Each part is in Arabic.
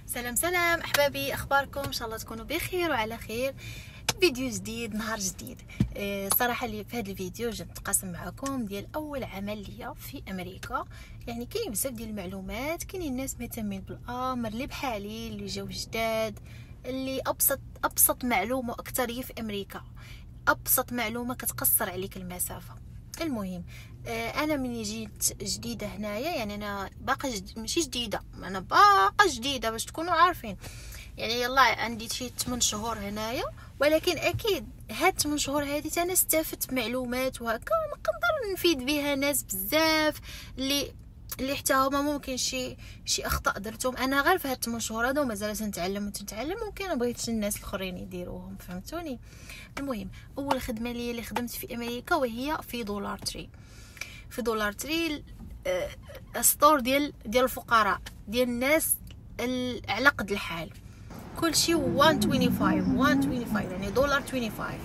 سلام احبابي، اخباركم؟ ان شاء الله تكونوا بخير وعلى خير. فيديو جديد، نهار جديد. صراحه اللي في هذا الفيديو جيت نتقاسم معكم ديال اول عمل ليا في امريكا. يعني كاين بزاف ديال المعلومات، كاينين الناس مهتمين بالامر اللي بحالي اللي جاو جداد، اللي ابسط معلومه اكثر في امريكا، ابسط معلومه كتقصر عليك المسافه. المهم انا من جيت جديده هنايا، يعني انا باقا ماشي جديده، انا باقا جديده باش تكونوا عارفين. يعني يلا عندي شي 8 شهور هنايا، ولكن اكيد هاد 8 شهور هادي انا استفدت معلومات وهكا نقدر نفيد بها ناس بزاف اللي حتى هما ممكن شي اخطاء درتهم انا غير في هاد 8 شهور هادو ومازال تنتعلم ممكن بغيت الناس الاخرين يديروهم، فهمتوني؟ المهم اول خدمه لي اللي خدمت في امريكا وهي في دولار تري. في دولار تري ستور ديال الفقراء، ديال الناس على قد الحال. كل شيء 125 يعني دولار 25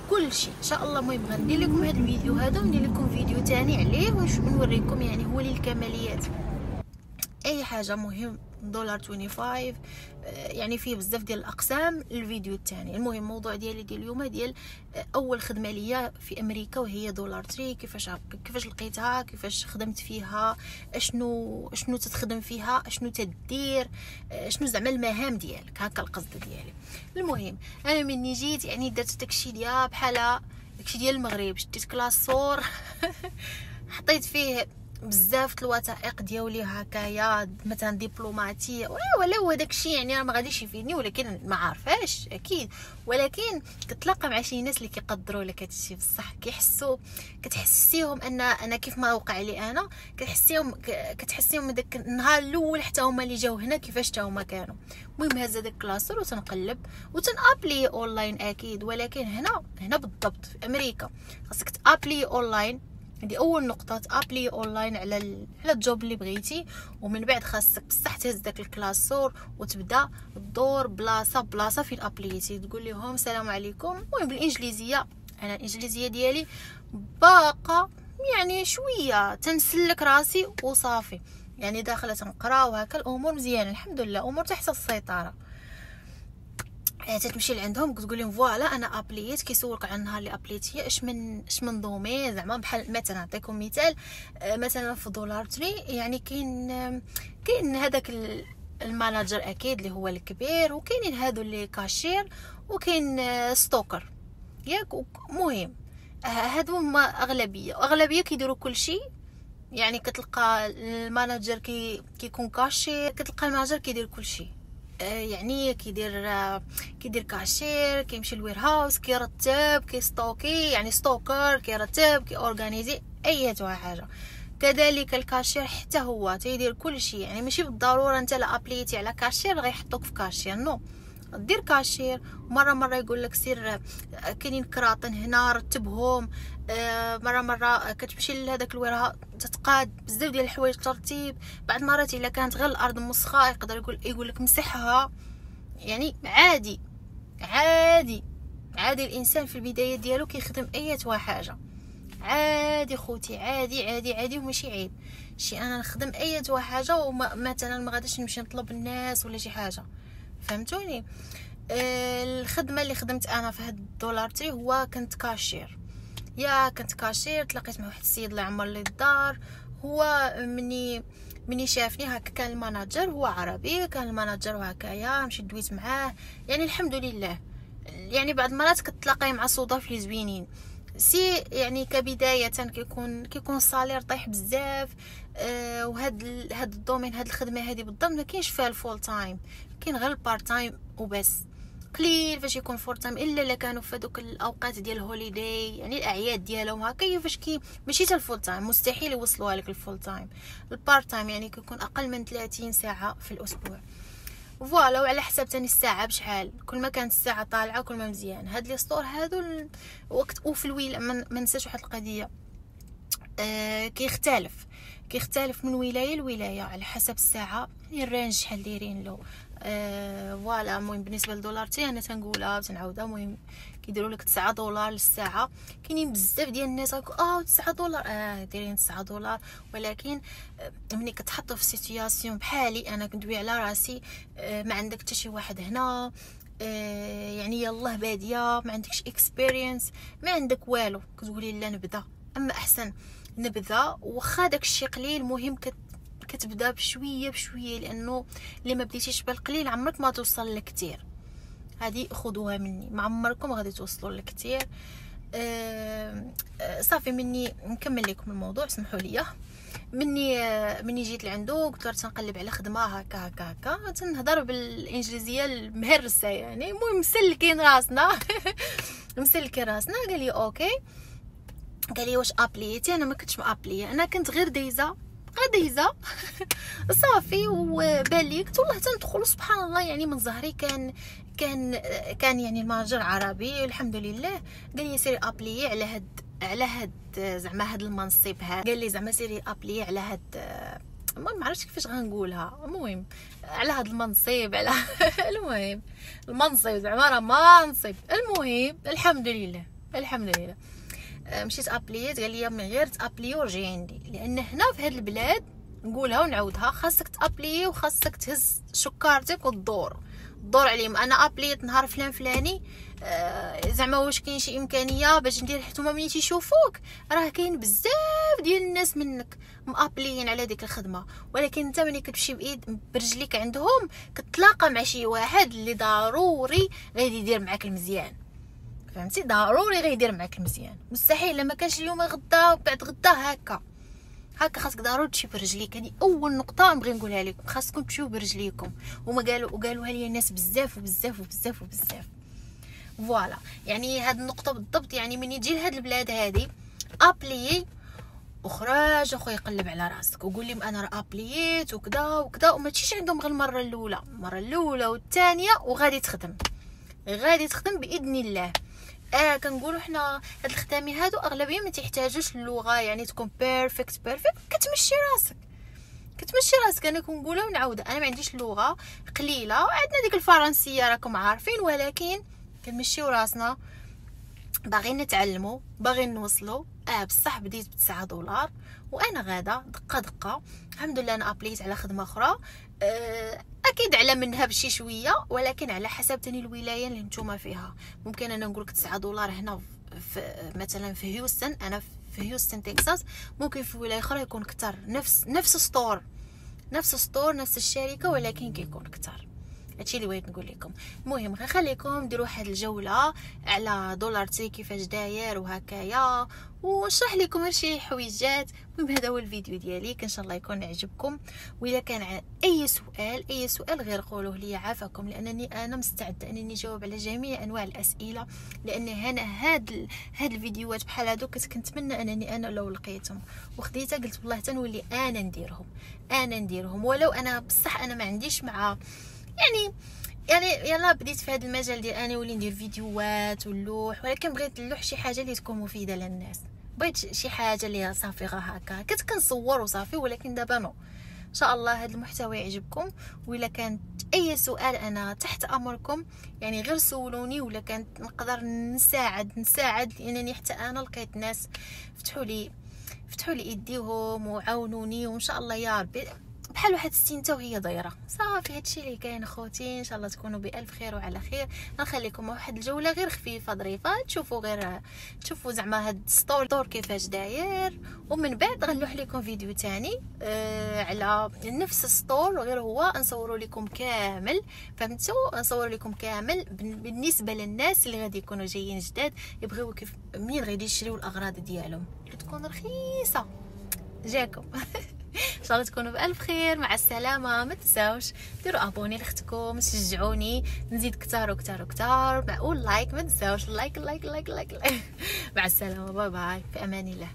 كل شيء ان شاء الله. المهم غندير لكم هذا الفيديو هذا وندير لكم فيديو تاني عليه ونوريكم يعني هو للكماليات اي حاجه. مهم دولار 25 يعني فيه بزاف ديال الاقسام. الفيديو الثاني المهم الموضوع ديالي ديال اليوم ديال اول خدمه ليا في امريكا وهي دولار تري. كيفاش لقيتها، كيفاش خدمت فيها، اشنو تتخدم فيها، اشنو تدير، شنو زعما المهام ديالك، هكا القصد ديالي. المهم انا مني جيت يعني درت داكشي ديال بحال داكشي ديال المغرب، شديت كلاسور حطيت فيه بزاف الوثائق ديالي هكايا مثلا دبلوماتيه ولا هو داكشي، يعني انا ما غاديش يفيدني ولكن ما عارفاش اكيد، ولكن كتلاقى مع شي ناس اللي كيقدروا لك هادشي بصح، كتحسيهم انا كيف ما وقع لي انا، كتحسيهم داك النهار الاول حتى هما اللي جاو هنا كيفاش حتى هما كانوا. المهم هز داك الكلاسور وتنقلب وتنابلي اونلاين اكيد، ولكن هنا بالضبط في امريكا خاصك تابلي اونلاين. هذه اول نقطه، تابلي اونلاين على الجوب اللي بغيتي، ومن بعد خاصك بصح تهز داك الكلاسور وتبدا تدور بلاصه فين ابليتي، تقول لهم السلام عليكم. المهم بالانجليزيه، انا الانجليزيه ديالي باقا يعني شويه تنسلك راسي وصافي، يعني داخله تنقرا وهكا الامور مزيانه الحمد لله، امور تحت السيطره. تمشي لعندهم تقول لهم فوالا انا ابليت، كيسولك على النهار اللي ابليتيه اش من دومين، زعما بحال مثلا نعطيكم مثال، مثلا في دولار تري يعني كاين هذاك الماناجر اكيد اللي هو الكبير، وكاينين هادو اللي كاشير، وكاين ستوكر ياك. المهم هادو هما اغلبيه كيديروا كل شيء. يعني كتلقى الماناجر كيكون كاشير، كتلقى الماناجر كيدير كل شيء، يعني كيدير كاشير، كيمشي للوير هاوس، كيرتب، كيستوكي، يعني ستوكر، كيرتب، كيورغانيزي اي حاجه. كذلك الكاشير حتى هو تيدير كل شيء، يعني ماشي بالضروره انت لا ابليتي على كاشير غيحطوك في كاشير، نو دير كاشير. مره يقول لك سير كاينين كراطن هنا رتبهم، مره كتمشي لهداك الوراء تتقاد بزاف ديال الحوايج ترتيب. بعض المرات الا كانت غير الارض مسخه يقدر يقول لك مسحها. يعني عادي الانسان في البدايه ديالو كيخدم اي حاجه عادي خوتي، عادي وماشي عيب شي انا نخدم اي حاجه، ومثلا ما غاديش نمشي نطلب الناس ولا شي حاجه، فهمتوني؟ الخدمه اللي خدمت انا في هاد الدولار تري هو كنت كاشير. تلاقيت مع واحد السيد الله يعمر لي الدار. هو مني شافني هكا، كان الماناجر هو عربي، كان الماناجر هكايا، مشيت دويت معاه، يعني الحمد لله. يعني بعض المرات كتلاقي مع صدف لي زوينين، يعني كبدايه كيكون الصالير طايح بزاف. وهاد الدومين، هاد الخدمه هذه بالضبط ما كاينش فيها الفول تايم، كاين غير البارت تايم وبس. قليل فاش يكون فول تايم، الا كانوا في هذوك الاوقات ديال الهوليداي، يعني الاعياد ديالهم هكا، فاش ماشي حتى الفول تايم مستحيل يوصلوها لك الفول تايم. البارت تايم يعني كيكون اقل من 30 ساعه في الاسبوع، فوالا. وعلى حساب تاني الساعه بشحال، كل ما كانت الساعه طالعه كل ما مزيان. هاد لي ستور هادو وقت وفي الويل ما ننساش واحد القضيه، كيختلف كيختلف من ولايه لولايه على حسب الساعه، يعني الرانج شحال دايرين له. فوالا المهم بالنسبه للدولارتي انا تنقولها وتنعاودها، المهم كيديروا لك 9 دولار للساعه. كاينين بزاف ديال الناس 9 دولار دايرين 9 دولار، ولكن ملي كتحطوا في سيتوياسيون بحالي انا كندوي على راسي، ما عندك حتى شي واحد هنا، يعني يلاه باديه، ما عندكش اكسبيرينس، ما عندك والو، كتقولي لا نبدا. اما احسن نبدا واخا داك الشيء قليل، المهم كتبدا بشويه بشويه، لانه اللي ما بديتيش بالقليل عمرك ما توصل لكثير. هذه خذوها مني، ما عمركم غادي توصلوا لكثير. صافي مني نكمل لكم الموضوع، سمحوا لي. مني جيت لعندو قلت له تنقلب على خدمه هكا تنهضر بالانجليزيه المهرسه، يعني المهم مسلكين راسنا مسلكين راسنا. قال لي اوكي، قال لي واش ابليتي؟ انا ما كنتش مابليه، انا كنت غير دايزه صافي. وبان لي قلت والله تندخل سبحان الله، يعني من ظهري كان يعني المهجر عربي الحمد لله. قال لي سيري ابلي على هاد زعما هاد المنصب هذا، قال لي زعما سيري ابلي على هاد ما عرفتش كيفاش غنقولها، المهم على هاد المنصب على المهم المنصب زعما راه منصب، المهم الحمد لله مشيت ابليت. قال لي من غير تابلي ورجعي عندي، لان هنا في هاد البلاد نقولها ونعاودها خاصك تابلي وخاصك تهز شكارتك وتدور عليهم. انا ابليت نهار فلاني، زعما واش كاين شي امكانيه باش ندير حتى هما ملي تيشوفوك؟ راه كاين بزاف ديال الناس منك مابليين على ديك الخدمه، ولكن انت ملي كتمشي بايد برجليك عندهم كتلاقى مع شي واحد اللي ضروري غادي يدير معاك المزيان، فهمتي؟ ضروري غيدير معاك المزيان، مستحيل لما كانش اليوم غدا وبعد غدا هكا خاصك ضروري تمشي برجليك. هذه اول نقطه نبغي نقولها لكم، خاصكم تمشيو برجليكم. وما قالوها لي الناس بزاف فوالا. يعني هاد النقطه بالضبط، يعني من يجي لهاد البلاد هذه ابليي وخراج اخويا قلب على راسك وقول لهم انا راه ابلييت وكذا وما تمشيش عندهم غير المره الاولى والثانيه وغادي تخدم باذن الله. كنقولوا حنا هاد الختامي هادو اغلبيه ما تحتاجوش اللغه، يعني تكون بيرفكت كتمشي راسك. انا كنقولها ونعاودها، انا ما عنديش اللغه قليله، عندنا ديك الفرنسيه راكم عارفين، ولكن كنمشيو راسنا، باغيين نتعلموا، باغيين نوصلوا. بصح بديت ب9 دولار وانا غاده دقه الحمد لله. انا ابليت على خدمه اخرى، اكيد على منها بشي شويه، ولكن على حسب تاني الولايه اللي نتوما فيها. ممكن انا نقولك 9 دولار هنا في مثلا في هيوستن، انا في هيوستن تكساس، ممكن في ولايه اخرى يكون كتر، نفس ستور نفس الشركه، ولكن كيكون كتر. هادشي اللي بغيت نقول لكم. المهم غنخليكم ديروا واحد الجوله على دولارتي كيفاش داير وهكايا، ونشرح لكم غير شي حويجات. المهم هذا هو الفيديو ديالي، ان شاء الله يكون عجبكم. واذا كان اي سؤال غير قولوه لي عافاكم، لانني انا مستعده انني نجاوب على جميع انواع الاسئله، لان هنا هاد الفيديوهات بحال هادو كنتمنى انني انا لو لقيتهم وخديتها قلت والله تنولي انا نديرهم ولو انا بصح انا ما عنديش مع يعني يلا بديت في هذا المجال ديال انا ولي ندير فيديوهات واللوح، ولكن بغيت نلوح شي حاجه اللي تكون مفيده للناس. بغيت شي حاجه اللي صافي غير هكا كنت كنصور وصافي، ولكن دابا نو. ان شاء الله هذا المحتوى يعجبكم، وإلا كانت اي سؤال انا تحت امركم، يعني غير سولوني، ولا كانت نقدر نساعد لانني حتى انا لقيت ناس فتحوا لي ايديهم وعاونوني، وان شاء الله يا ربي بحال واحد السنته وهي دايره صافي. هادشي اللي كاين اخوتي، ان شاء الله تكونوا بالف خير وعلى خير. غنخليكم واحد الجوله غير خفيفه ظريفه، تشوفوا زعما هاد السطور كيفاش داير، ومن بعد غنلوح لكم فيديو تاني على نفس السطور، غير هو نصوروا لكم كامل، فهمتوا؟ نصور لكم كامل بالنسبه للناس اللي غادي يكونوا جايين جداد يبغيو كيف منين غادي يشريو الاغراض ديالهم اللي تكون رخيصه جاكم. ان شاء الله تكونوا بالف خير. مع السلامه. ما تنساوش ديروا ابوني لاختكم، شجعوني نزيد كتار معقول لايك، ما تنساوش لايك. مع السلامه، باي في امان الله.